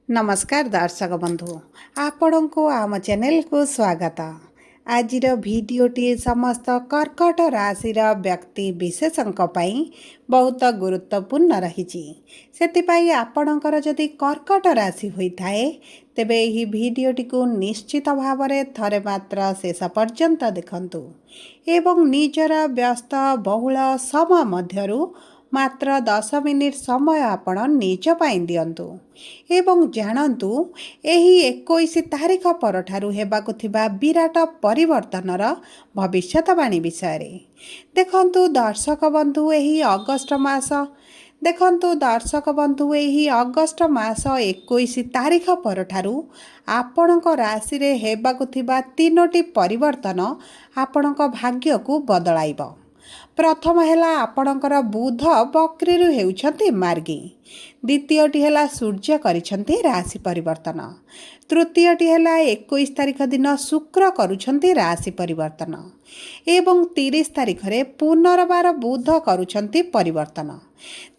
नमस्कार दर्शक बंधु आपण को आम चैनल को स्वागत। आज भिडटी समस्त कर्कट राशि व्यक्ति विशेषों बहुत गुरुत्वपूर्ण रही से आपणकर जदि कर्कट राशि होता है तेबे यही भिडटी को निश्चित भाव में थरे मात्र शेष पर्यंत देखंतु एवं निजर व्यस्त बहुल समय मध्यरु मात्र 10 मिनिट समय आपण निज पाई दियंतु एवं जानतु एही 21 तारीख परठारु हेबाकु थिबा विराट परिवर्तनर भविष्यवाणी विषय देखंतु दर्शक बंधु एही अगस्ट मास अगस्ट मास 21 तारीख परठारु आपणक राशि रे हेबाकु थिबा तीनोटी परिवर्तन आपणक भाग्य को बदलाइबो। प्रथम है आपणकर बुध बक्री हेउछंती मार्गी, द्वितीयटी है सूर्य करिछंती राशि परिवर्तन, तृतीयटी है 21 तारीख दिन शुक्र करुछंती राशि परिवर्तन एवं 30 तारीख रे पुनर्बार बुध करुछंती परिवर्तन।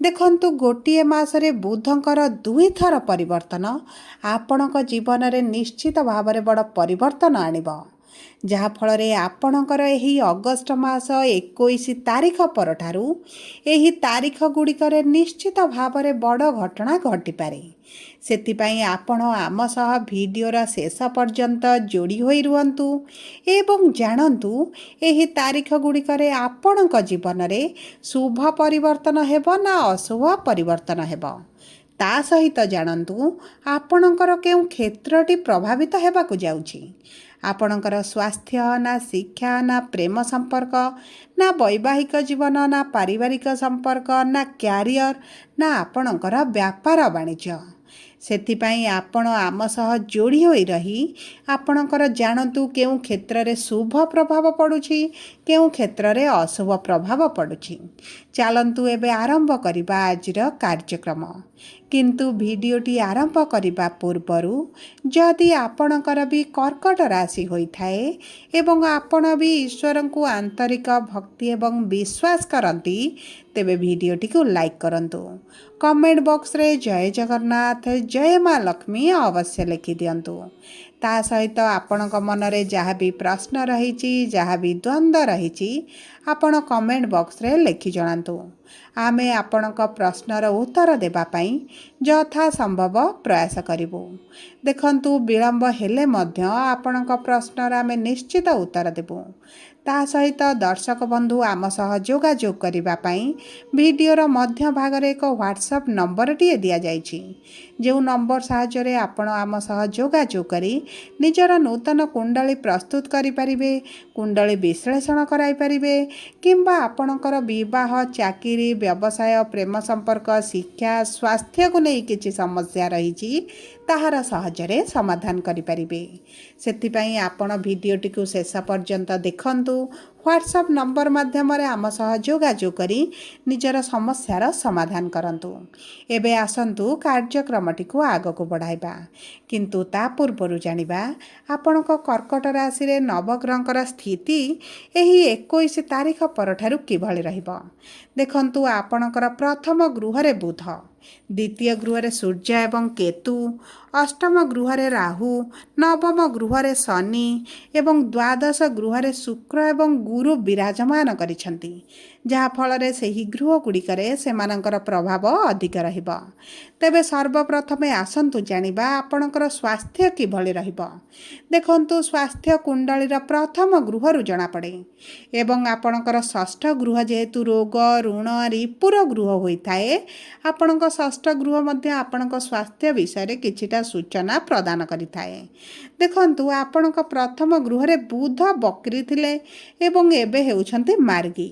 देखंतु गोटिए मासरे बुधंकर 2 थर परिवर्तन आपणक जीवन रे निश्चित भाव में बड़ परिवर्तन आनिबो, जहा फल आपणकर एही अगस्ट मास 21 तारीख परठारु एही तारीख गुड़िकर निश्चित भाव में बड़ घटना घटिपारे। सेतिपाई आपण आम सह भिडियोर शेष पर्यंत जोड़ी होई रुहंतु एवं जानतु एही तारीख गुड़िकर आपणक जीवन में शुभ परिवर्तन हेबो ना अशुभ परिवर्तन हेबो। ता सहित जानतु आपणकर केउ क्षेत्रटी प्रभावित हेबाकु जाउछि। आपणकर स्वास्थ्य ना शिक्षा ना प्रेम संपर्क ना वैवाहिक जीवन ना पारिवारिक संपर्क ना क्यारियर ना आपणकर व्यापार वाणिज्य। सेतिपाई आपण आम सह जोड़ी होई रही आपणकर जानतु केउ क्षेत्र रे शुभ प्रभाव पड़ुछि केउ क्षेत्र रे अशुभ प्रभाव पड़ुछि। चलंतु एबे आरंभ करिबा आजिर कार्यक्रम, किंतु भिडियोटी आरंभ करिबा पूर्वरु जदि आपणकर भी कर्कट राशि होइथाए एवं आपण भी ईश्वर को आंतरिक भक्ति एवं विश्वास करती तेबे भिडियोटी को लाइक करंतु, कमेंट बॉक्स रे जय जगन्नाथ जय माँ लक्ष्मी अवश्य लिखि दियंतु। ता सहित आपणक मनरे जहाँ भी प्रश्न रही जहाँ भी द्वंद्व रही आपण कमेंट बॉक्स रे लिखि जणांतु। आमे आपणक प्रश्नर उत्तर देबा पई यथा संभव प्रयास करिबु। देखंतु विलंब हेले मध्य आपणक प्रश्नर आमे निश्चित उत्तर देबु। ता सहित दर्शक बंधु आम सह जोगाजोग करिबा पई वीडियोर मध्य भाग रे एक व्हाट्सएप नंबर टी दिया जाइछि, जो नंबर साहाय्य रे आपण आम सह जोगाजोग करी निजर नूतन कुंडली प्रस्तुत करि परिबे, कुंडली विश्लेषण कराई परिबे किंबा आपणकर विवाह चाकरी व्यवसाय प्रेम संपर्क शिक्षा स्वास्थ्य को नहीं किछि समस्या रही ताहार सहजरे समाधान करि परिबे। सेतिपई आपण भिडियोटी को शेष पर्यंत देखंतु। व्हाट्सएप नंबर माध्यम आम सह जोगाजोग करी निजर समस्यार समाधान करंतु। एबे आसंतु कार्यक्रमटी को आग को बढ़ाइबा, किंतु ता पूर्वरु जानिबा आपणक कर्कट राशि रे नवग्रहकर स्थिति एही 21 तारीख परठारु किभଳି रहिबो। देखंतु आपणकर प्रथम गृह रे बुध, द्वितीय गृह रे सूर्य एवं केतु, अष्टम गृह रे राहु, नवम गृह रे शनि एवं द्वादश गृह रे शुक्र एवं गुरु विराजमान करिछंती, जहा फल रे सेही गृह गुड़िकरे सेमानकर प्रभाव अधिक रहिबो। तेबे सर्वप्रथमे आसंतु जानिबा आपणकर स्वास्थ्य किभଳି रहिबो। देखंतु स्वास्थ्य कुंडलीर प्रथम गृहरु जणा पड़े एवं आपणकर षष्ठ गृह जेहेतु रोग ऋण रिपुर गृह होइथाए आपणक षष्ठ गृह मध्य आपणक स्वास्थ्य विषय रे किछिटा सूचना प्रदान करिथाए। देखंतु आपणक प्रथम गृह रे बुध बक्री थिले एवं एबे हेउछंती मार्गी,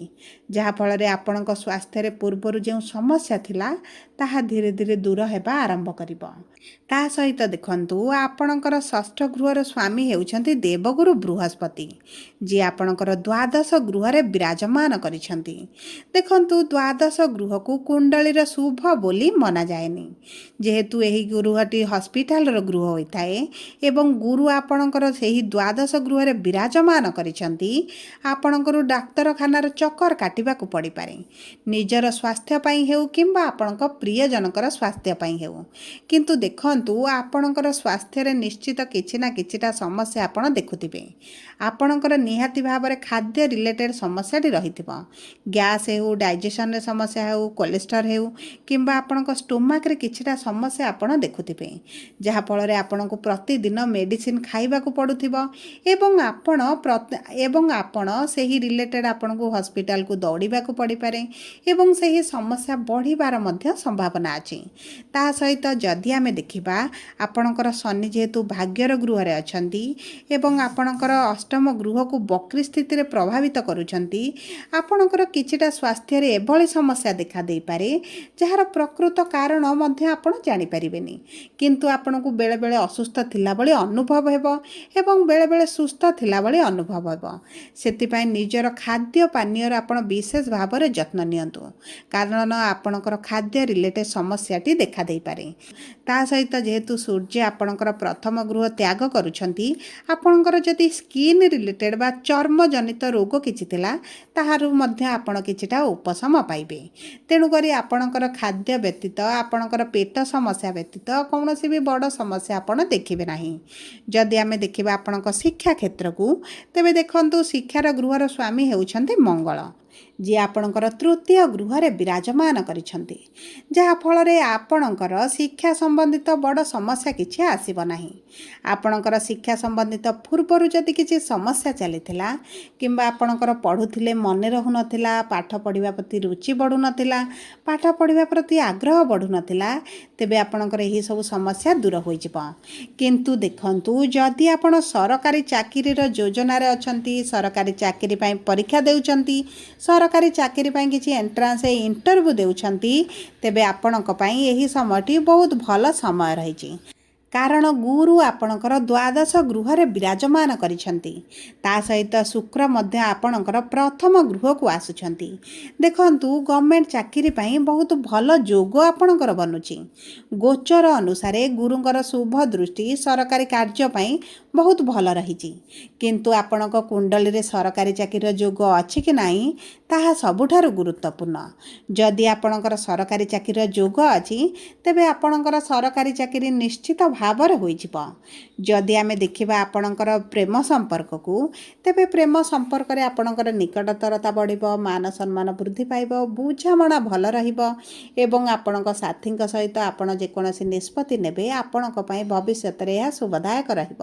जहा फल रे आपणक स्वास्थ्य रे पूर्वरु जो समस्या थिला ताहा धीरे धीरे दूर हेबा आरंभ करिबो। ता सहित देखंतु आपणकर षष्ठ गृहर स्वामी हेउछंती देवगुरु बृहस्पति, जे आपणकर द्वादश गृह रे विराजमान करिछंती। देखंतु द्वादश गृह को कुंडलीर शुभ बोली मना जाएनी, जेहेतु एही गृहटी हॉस्पिटल रो गृह होइथाए एवं गुरु आपणकर सेही द्वादश गृह रे विराजमान करिछंती। आपणकर डाक्तरखानार चक्कर काटिबा କରିବାକୁ ପଡ଼ିପାରେ, ନିଜର ସ୍ୱାସ୍ଥ୍ୟ ପାଇଁ ହେଉ କିମ୍ବା ଆପଣଙ୍କ ପ୍ରିୟଜନଙ୍କର ସ୍ୱାସ୍ଥ୍ୟ ପାଇଁ ହେଉ। କିନ୍ତୁ ଦେଖନ୍ତୁ, ଆପଣଙ୍କର ସ୍ୱାସ୍ଥ୍ୟରେ ନିଶ୍ଚିତ କିଛି ନା କିଛିଟା ସମସ୍ୟା ଆପଣ ଦେଖୁଥିବେ। ଆପଣଙ୍କର ନିହାତି ଭାବରେ ଖାଦ୍ୟ ରିଲେଟେଡ୍ ସମସ୍ୟାଟି ରହିଥିବ। ଗ୍ୟାସ୍ ହେଉ, ଡାଇଜେସନରେ ସମସ୍ୟା ହେଉ, କୋଲେଷ୍ଟ୍ରଲ୍ ହେଉ କିମ୍ବା ଆପଣଙ୍କ ଷ୍ଟୋମାକରେ କିଛିଟା ସମସ୍ୟା ଆପଣ ଦେଖୁଥିବେ, ଯାହାଫଳରେ ଆପଣଙ୍କୁ ପ୍ରତିଦିନ ମେଡ଼ିସିନ ଖାଇବାକୁ ପଡ଼ୁଥିବ ଏବଂ ଆପଣ ସେହି ରିଲେଟେଡ୍ ଆପଣଙ୍କୁ ହସ୍ପିଟାଲକୁ ଦୌଡ଼ିବାକୁ ପଡ଼ିପାରେ ଏବଂ ସେହି ସମସ୍ୟା ବଢ଼ିବାର ମଧ୍ୟ ସମ୍ଭାବନା ଅଛି। ତା ସହିତ ଯଦି ଆମେ ଦେଖିବା, ଆପଣଙ୍କର ଶନି ଯେହେତୁ ଭାଗ୍ୟର ଗୃହରେ ଅଛନ୍ତି ଏବଂ ଆପଣଙ୍କର ଅଷ୍ଟମ ଗୃହକୁ ବକ୍ରି ସ୍ଥିତିରେ ପ୍ରଭାବିତ କରୁଛନ୍ତି, ଆପଣଙ୍କର କିଛିଟା ସ୍ୱାସ୍ଥ୍ୟରେ ଏଭଳି ସମସ୍ୟା ଦେଖା ଦେଇପାରେ ଯାହାର ପ୍ରକୃତ କାରଣ ମଧ୍ୟ ଆପଣ ଜାଣିପାରିବେନି, କିନ୍ତୁ ଆପଣଙ୍କୁ ବେଳେବେଳେ ଅସୁସ୍ଥ ଥିଲାଭଳି ଅନୁଭବ ହେବ ଏବଂ ବେଳେବେଳେ ସୁସ୍ଥ ଥିଲାଭଳି ଅନୁଭବ ହେବ। ସେଥିପାଇଁ ନିଜର ଖାଦ୍ୟ ପାନୀୟର ଆପଣ ବିଶେଷ ଭାବରେ ଯତ୍ନ ନିଅନ୍ତୁ, କାରଣ ଆପଣଙ୍କର ଖାଦ୍ୟ ରିଲେଟେଡ୍ ସମସ୍ୟାଟି ଦେଖା ଦେଇପାରେ। ତା ସହିତ ଯେହେତୁ ସୂର୍ଯ୍ୟ ଆପଣଙ୍କର ପ୍ରଥମ ଗୃହ ତ୍ୟାଗ କରୁଛନ୍ତି, ଆପଣଙ୍କର ଯଦି ସ୍କିନ୍ ରିଲେଟେଡ୍ ବା ଚର୍ମଜନିତ ରୋଗ କିଛି ଥିଲା, ତାହାରୁ ମଧ୍ୟ ଆପଣ କିଛିଟା ଉପଶମ ପାଇବେ। ତେଣୁକରି ଆପଣଙ୍କର ଖାଦ୍ୟ ବ୍ୟତୀତ ଆପଣଙ୍କର ପେଟ ସମସ୍ୟା ବ୍ୟତୀତ କୌଣସି ବି ବଡ଼ ସମସ୍ୟା ଆପଣ ଦେଖିବେ ନାହିଁ। ଯଦି ଆମେ ଦେଖିବା ଆପଣଙ୍କ ଶିକ୍ଷା କ୍ଷେତ୍ରକୁ, ତେବେ ଦେଖନ୍ତୁ, ଶିକ୍ଷାର ଗୃହର ସ୍ୱାମୀ ହେଉଛନ୍ତି ମଙ୍ଗଳ, ଯିଏ ଆପଣଙ୍କର ତୃତୀୟ ଗୃହରେ ବିରାଜମାନ କରିଛନ୍ତି, ଯାହାଫଳରେ ଆପଣଙ୍କର ଶିକ୍ଷା ସମ୍ବନ୍ଧିତ ବଡ଼ ସମସ୍ୟା କିଛି ଆସିବ ନାହିଁ। ଆପଣଙ୍କର ଶିକ୍ଷା ସମ୍ବନ୍ଧିତ ପୂର୍ବରୁ ଯଦି କିଛି ସମସ୍ୟା ଚାଲିଥିଲା କିମ୍ବା ଆପଣଙ୍କର ପଢ଼ୁଥିଲେ ମନେ ରହୁନଥିଲା, ପାଠ ପଢ଼ିବା ପ୍ରତି ରୁଚି ବଢ଼ୁନଥିଲା, ପାଠ ପଢ଼ିବା ପ୍ରତି ଆଗ୍ରହ ବଢ଼ୁନଥିଲା, ତେବେ ଆପଣଙ୍କର ଏହିସବୁ ସମସ୍ୟା ଦୂର ହୋଇଯିବ। କିନ୍ତୁ ଦେଖନ୍ତୁ, ଯଦି ଆପଣ ସରକାରୀ ଚାକିରିର ଯୋଜନାରେ ଅଛନ୍ତି, ସରକାରୀ ଚାକିରି ପାଇଁ ପରୀକ୍ଷା ଦେଉଛନ୍ତି, ସରକାରୀ ଚାକିରି ପାଇଁ କିଛି ଏଣ୍ଟ୍ରାନ୍ସ ଇଣ୍ଟରଭ୍ୟୁ ଦେଉଛନ୍ତି, ତେବେ ଆପଣଙ୍କ ପାଇଁ ଏହି ସମୟଟି ବହୁତ ଭଲ ସମୟ ରହିଛି, କାରଣ ଗୁରୁ ଆପଣଙ୍କର ଦ୍ୱାଦଶ ଗୃହରେ ବିରାଜମାନ କରିଛନ୍ତି। ତା ସହିତ ଶୁକ୍ର ମଧ୍ୟ ଆପଣଙ୍କର ପ୍ରଥମ ଗୃହକୁ ଆସୁଛନ୍ତି। ଦେଖନ୍ତୁ, ଗଭର୍ଣ୍ଣମେଣ୍ଟ ଚାକିରି ପାଇଁ ବହୁତ ଭଲ ଯୋଗ ଆପଣଙ୍କର ବନୁଛି। ଗୋଚର ଅନୁସାରେ ଗୁରୁଙ୍କର ଶୁଭ ଦୃଷ୍ଟି ସରକାରୀ କାର୍ଯ୍ୟ ପାଇଁ ବହୁତ ଭଲ ରହିଛି। କିନ୍ତୁ ଆପଣଙ୍କ କୁଣ୍ଡଳୀରେ ସରକାରୀ ଚାକିରିର ଯୋଗ ଅଛି କି ନାହିଁ, ତାହା ସବୁଠାରୁ ଗୁରୁତ୍ୱପୂର୍ଣ୍ଣ। ଯଦି ଆପଣଙ୍କର ସରକାରୀ ଚାକିରିର ଯୋଗ ଅଛି, ତେବେ ଆପଣଙ୍କର ସରକାରୀ ଚାକିରି ନିଶ୍ଚିତ ଭାବରେ ହୋଇଯିବ। ଯଦି ଆମେ ଦେଖିବା ଆପଣଙ୍କର ପ୍ରେମ ସମ୍ପର୍କକୁ, ତେବେ ପ୍ରେମ ସମ୍ପର୍କରେ ଆପଣଙ୍କର ନିକଟତରତା ବଢ଼ିବ, ମାନ ସମ୍ମାନ ବୃଦ୍ଧି ପାଇବ, ବୁଝାମଣା ଭଲ ରହିବ ଏବଂ ଆପଣଙ୍କ ସାଥୀଙ୍କ ସହିତ ଆପଣ ଯେକୌଣସି ନିଷ୍ପତ୍ତି ନେବେ, ଆପଣଙ୍କ ପାଇଁ ଭବିଷ୍ୟତରେ ଏହା ଶୁଭଦାୟକ ରହିବ।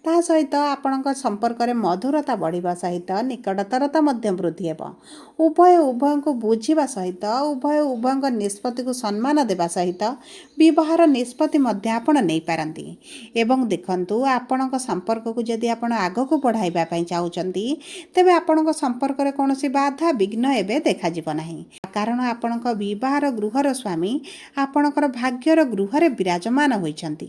ତା ସହିତ ଆପଣଙ୍କ ସମ୍ପର୍କରେ ମଧୁରତା ବଢ଼ିବା ସହିତ ନିକଟତରତା ମଧ୍ୟ ବୃଦ୍ଧି ହେବ। ଉଭୟଙ୍କୁ ବୁଝିବା ସହିତ ଉଭୟଙ୍କ ନିଷ୍ପତ୍ତିକୁ ସମ୍ମାନ ଦେବା ସହିତ ବିବାହର ନିଷ୍ପତ୍ତି ମଧ୍ୟ ଆପଣ ନେଇପାରନ୍ତି। ଏବଂ ଦେଖନ୍ତୁ, ଆପଣଙ୍କ ସମ୍ପର୍କକୁ ଯଦି ଆପଣ ଆଗକୁ ବଢ଼ାଇବା ପାଇଁ ଚାହୁଁଛନ୍ତି, ତେବେ ଆପଣଙ୍କ ସମ୍ପର୍କରେ କୌଣସି ବାଧା ବିଘ୍ନ ଏବେ ଦେଖାଯିବ ନାହିଁ, କାରଣ ଆପଣଙ୍କ ବିବାହର ଗୃହର ସ୍ୱାମୀ ଆପଣଙ୍କର ଭାଗ୍ୟର ଗୃହରେ ବିରାଜମାନ ହୋଇଛନ୍ତି।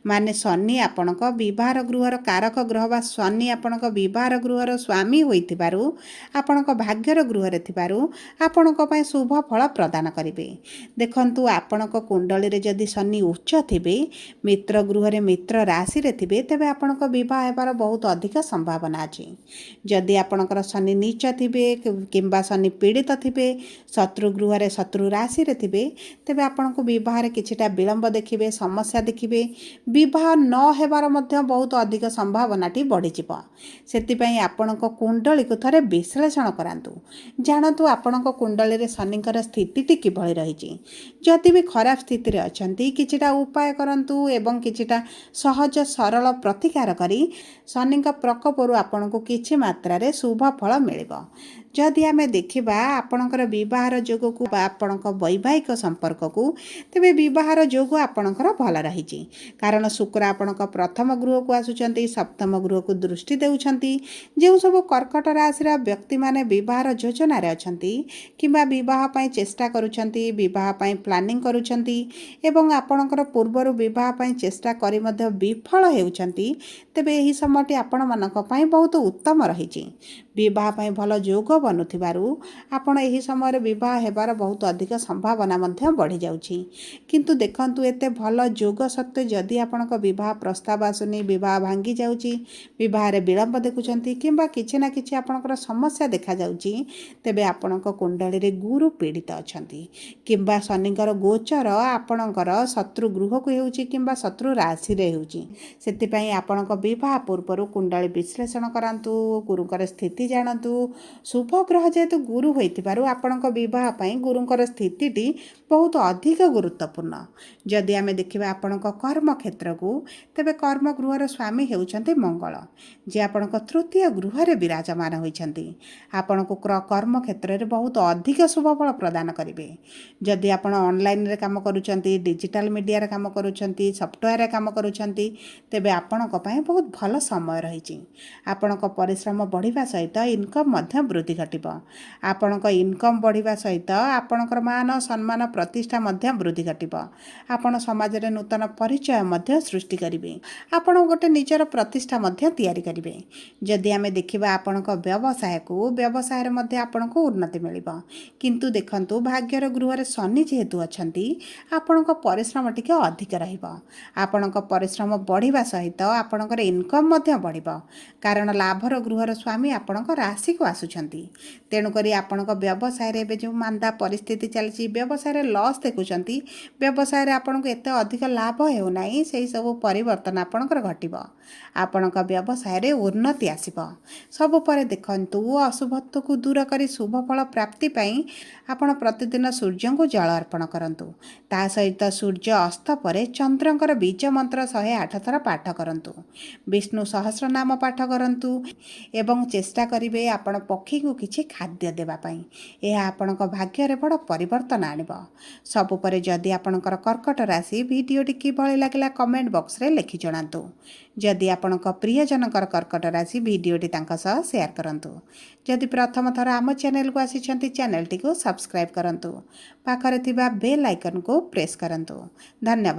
ମାନେ ଶନି ଆପଣଙ୍କ ବିବାହର ଗୃହର କାରକ ଗ୍ରହ ବା ଶନି ଆପଣଙ୍କ ବିବାହର ଗୃହର ସ୍ୱାମୀ ହୋଇଥିବାରୁ, ଆପଣଙ୍କ ଭାଗ୍ୟର ଗୃହରେ ଥିବାରୁ ଆପଣଙ୍କ ପାଇଁ ଶୁଭ ଫଳ ପ୍ରଦାନ କରିବେ। ଦେଖନ୍ତୁ, ଆପଣଙ୍କ କୁଣ୍ଡଳୀରେ ଯଦି ଶନି ଉଚ୍ଚ ଥିବେ, ମିତ୍ର ଗୃହରେ ମିତ୍ର ରାଶିରେ ଥିବେ, ତେବେ ଆପଣଙ୍କ ବିବାହ ହେବାର ବହୁତ ଅଧିକ ସମ୍ଭାବନା ଅଛି। ଯଦି ଆପଣଙ୍କର ଶନି ନୀଚ ଥିବେ କିମ୍ବା ଶନି ପୀଡ଼ିତ ଥିବେ, ଶତ୍ରୁ ଗୃହରେ ଶତ୍ରୁ ରାଶିରେ ଥିବେ, ତେବେ ଆପଣଙ୍କୁ ବିବାହରେ କିଛିଟା ବିଳମ୍ବ ଦେଖିବେ, ସମସ୍ୟା ଦେଖିବେ। ବିବାହ ନ ହେବାର ମଧ୍ୟ ବହୁତ ଅଧିକ ସମ୍ଭାବନାଟି ବଢ଼ିଯିବ। ସେଥିପାଇଁ ଆପଣଙ୍କ କୁଣ୍ଡଳୀକୁ ଥରେ ବିଶ୍ଳେଷଣ କରାନ୍ତୁ, ଜାଣନ୍ତୁ ଆପଣଙ୍କ କୁଣ୍ଡଳୀରେ ଶନିଙ୍କର ସ୍ଥିତିଟି କିଭଳି ରହିଛି। ଯଦି ବି ଖରାପ ସ୍ଥିତିରେ ଅଛନ୍ତି, କିଛିଟା ଉପାୟ କରନ୍ତୁ ଏବଂ କିଛିଟା ସହଜ ସରଳ ପ୍ରତିକାର କରି ଶନିଙ୍କ ପ୍ରକୋପରୁ ଆପଣଙ୍କୁ କିଛି ମାତ୍ରାରେ ଶୁଭ ଫଳ ମିଳିବ। ଯଦି ଆମେ ଦେଖିବା ଆପଣଙ୍କର ବିବାହର ଯୋଗକୁ ବା ଆପଣଙ୍କ ବୈବାହିକ ସମ୍ପର୍କକୁ, ତେବେ ବିବାହର ଯୋଗ ଆପଣଙ୍କର ଭଲ ରହିଛି, କାରଣ ଶୁକ୍ର ଆପଣଙ୍କ ପ୍ରଥମ ଗୃହକୁ ଆସୁଛନ୍ତି, ସପ୍ତମ ଗୃହକୁ ଦୃଷ୍ଟି ଦେଉଛନ୍ତି। ଯେଉଁ ସବୁ କର୍କଟ ରାଶିର ବ୍ୟକ୍ତିମାନେ ବିବାହର ଯୋଜନାରେ ଅଛନ୍ତି କିମ୍ବା ବିବାହ ପାଇଁ ଚେଷ୍ଟା କରୁଛନ୍ତି, ବିବାହ ପାଇଁ ପ୍ଲାନିଂ କରୁଛନ୍ତି ଏବଂ ଆପଣଙ୍କର ପୂର୍ବରୁ ବିବାହ ପାଇଁ ଚେଷ୍ଟା କରି ମଧ୍ୟ ବିଫଳ ହେଉଛନ୍ତି, ତେବେ ଏହି ସମୟଟି ଆପଣମାନଙ୍କ ପାଇଁ ବହୁତ ଉତ୍ତମ ରହିଛି। ବିବାହ ପାଇଁ ଭଲ ଯୋଗ ବନୁଥିବାରୁ ଆପଣ ଏହି ସମୟରେ ବିବାହ ହେବାର ବହୁତ ଅଧିକ ସମ୍ଭାବନା ମଧ୍ୟ ବଢ଼ିଯାଉଛି। କିନ୍ତୁ ଦେଖନ୍ତୁ, ଏତେ ଭଲ ଯୋଗ ସତ୍ତ୍ୱେ ଯଦି ଆପଣଙ୍କ ବିବାହ ପ୍ରସ୍ତାବ ଆସୁନି, ବିବାହ ଭାଙ୍ଗି ଯାଉଛି, ବିବାହରେ ବିଳମ୍ବ ଦେଖୁଛନ୍ତି କିମ୍ବା କିଛି ନା କିଛି ଆପଣଙ୍କର ସମସ୍ୟା ଦେଖାଯାଉଛି, ତେବେ ଆପଣଙ୍କ କୁଣ୍ଡଳୀରେ ଗୁରୁ ପୀଡ଼ିତ ଅଛନ୍ତି କିମ୍ବା ଶନିଙ୍କର ଗୋଚର ଆପଣଙ୍କର ଶତ୍ରୁ ଗୃହକୁ ହେଉଛି କିମ୍ବା ଶତ୍ରୁ ରାଶିରେ ହେଉଛି। ସେଥିପାଇଁ ଆପଣଙ୍କ ବିବାହ ପୂର୍ବରୁ କୁଣ୍ଡଳୀ ବିଶ୍ଳେଷଣ କରାନ୍ତୁ, ଗୁରୁଙ୍କର ସ୍ଥିତି ଜାଣନ୍ତୁ। ଶୁଭ ଗ୍ରହ ଯେହେତୁ ଗୁରୁ ହୋଇଥିବାରୁ ଆପଣଙ୍କ ବିବାହ ପାଇଁ ଗୁରୁଙ୍କର ସ୍ଥିତିଟି ବହୁତ ଅଧିକ ଗୁରୁତ୍ୱପୂର୍ଣ୍ଣ। ଯଦି ଆମେ ଦେଖିବା ଆପଣଙ୍କ କର୍ମକ୍ଷେତ୍ରକୁ, ତେବେ କର୍ମଗୃହର ସ୍ୱାମୀ ହେଉଛନ୍ତି ମଙ୍ଗଳ, ଯିଏ ଆପଣଙ୍କ ତୃତୀୟ ଗୃହରେ ବିରାଜମାନ ହୋଇଛନ୍ତି। ଆପଣଙ୍କୁ କର୍ମକ୍ଷେତ୍ରରେ ବହୁତ ଅଧିକ ଶୁଭଫଳ ପ୍ରଦାନ କରିବେ। ଯଦି ଆପଣ ଅନଲାଇନରେ କାମ କରୁଛନ୍ତି, ଡିଜିଟାଲ ମିଡ଼ିଆରେ କାମ କରୁଛନ୍ତି, ସଫ୍ଟୱେରରେ କାମ କରୁଛନ୍ତି, ତେବେ ଆପଣଙ୍କ ପାଇଁ ବହୁତ ଭଲ ସମୟ ରହିଛି। ଆପଣଙ୍କ ପରିଶ୍ରମ ବଢ଼ିବା ସହିତ ଇନକମ୍ ମଧ୍ୟ ବୃଦ୍ଧି ଘଟିବ। ଆପଣଙ୍କ ଇନକମ୍ ବଢ଼ିବା ସହିତ ଆପଣଙ୍କର ମାନ ସମ୍ମାନ ପ୍ରତିଷ୍ଠା ମଧ୍ୟ ବୃଦ୍ଧି ଘଟିବ। ଆପଣ ସମାଜରେ ନୂତନ ପରିଚୟ ମଧ୍ୟ ସୃଷ୍ଟି କରିବେ। ଆପଣ ଗୋଟେ ନିଜର ପ୍ରତିଷ୍ଠା ମଧ୍ୟ ତିଆରି କରିବେ। ଯଦି ଆମେ ଦେଖିବା ଆପଣଙ୍କ ବ୍ୟବସାୟରେ ମଧ୍ୟ ଆପଣଙ୍କୁ ଉନ୍ନତି ମିଳିବ। କିନ୍ତୁ ଦେଖନ୍ତୁ, ଭାଗ୍ୟର ଗୃହରେ ଶନି ଯେହେତୁ ଅଛନ୍ତି, ଆପଣଙ୍କ ପରିଶ୍ରମ ଟିକେ ଅଧିକ ରହିବ। ଆପଣଙ୍କ ପରିଶ୍ରମ ବଢ଼ିବା ସହିତ ଆପଣଙ୍କର ଇନକମ୍ ମଧ୍ୟ ବଢ଼ିବ, କାରଣ ଲାଭର ଗୃହର ସ୍ୱାମୀ ଆପଣଙ୍କ ରାଶିକୁ ଆସୁଛନ୍ତି। ତେଣୁକରି ଆପଣଙ୍କ ବ୍ୟବସାୟରେ ଏବେ ଯେଉଁ ମାନ୍ଦା ପରିସ୍ଥିତି ଚାଲିଛି, ବ୍ୟବସାୟରେ ଲସ୍ ଦେଖୁଛନ୍ତି, ବ୍ୟବସାୟରେ ଆପଣଙ୍କୁ ଏତେ ଅଧିକ ଲାଭ ହେଉନାହିଁ, ସେହିସବୁ ପରିବର୍ତ୍ତନ ଆପଣଙ୍କର ଘଟିବ। ଆପଣଙ୍କ ବ୍ୟବସାୟରେ ଉନ୍ନତି ଆସିବ। ସବୁ ପରେ ଦେଖନ୍ତୁ, ଅଶୁଭତ୍ୱକୁ ଦୂର କରି ଶୁଭଫଳ ପ୍ରାପ୍ତି ପାଇଁ ଆପଣ ପ୍ରତିଦିନ ସୂର୍ଯ୍ୟଙ୍କୁ ଜଳ ଅର୍ପଣ କରନ୍ତୁ। ତା ସହିତ ସୂର୍ଯ୍ୟ ଅସ୍ତ ପରେ ଚନ୍ଦ୍ରଙ୍କର ବୀଜ ମନ୍ତ୍ର 108 ଥର ପାଠ କରନ୍ତୁ। ବିଷ୍ଣୁ ସହସ୍ରନାମ ପାଠ କରନ୍ତୁ ଏବଂ ଚେଷ୍ଟା କରିବେ ଆପଣ ପକ୍ଷୀକୁ କିଛି ଖାଦ୍ୟ ଦେବା ପାଇଁ। ଏହା ଆପଣଙ୍କ ଭାଗ୍ୟରେ ବଡ଼ ପରିବର୍ତ୍ତନ ଆଣିବ। ସବୁ ପରେ ଯଦି ଆପଣଙ୍କର କର୍କଟ ରାଶି, ଭିଡ଼ିଓଟି କିଭଳି ଲାଗିଲା କମେଣ୍ଟ ବକ୍ସରେ ଲେଖି ଜଣାନ୍ତୁ। ଯଦି ଆପଣଙ୍କ ପ୍ରିୟଜନଙ୍କର କର୍କଟ ରାଶି, ଭିଡ଼ିଓଟି ତାଙ୍କ ସହ ସେୟାର କରନ୍ତୁ। ଯଦି ପ୍ରଥମ ଥର ଆମ ଚ୍ୟାନେଲକୁ ଆସିଛନ୍ତି, ଚ୍ୟାନେଲଟିକୁ ସବସ୍କ୍ରାଇବ୍ କରନ୍ତୁ। ପାଖରେ ଥିବା ବେଲ୍ ଆଇକନକୁ ପ୍ରେସ୍ କରନ୍ତୁ। ଧନ୍ୟବାଦ।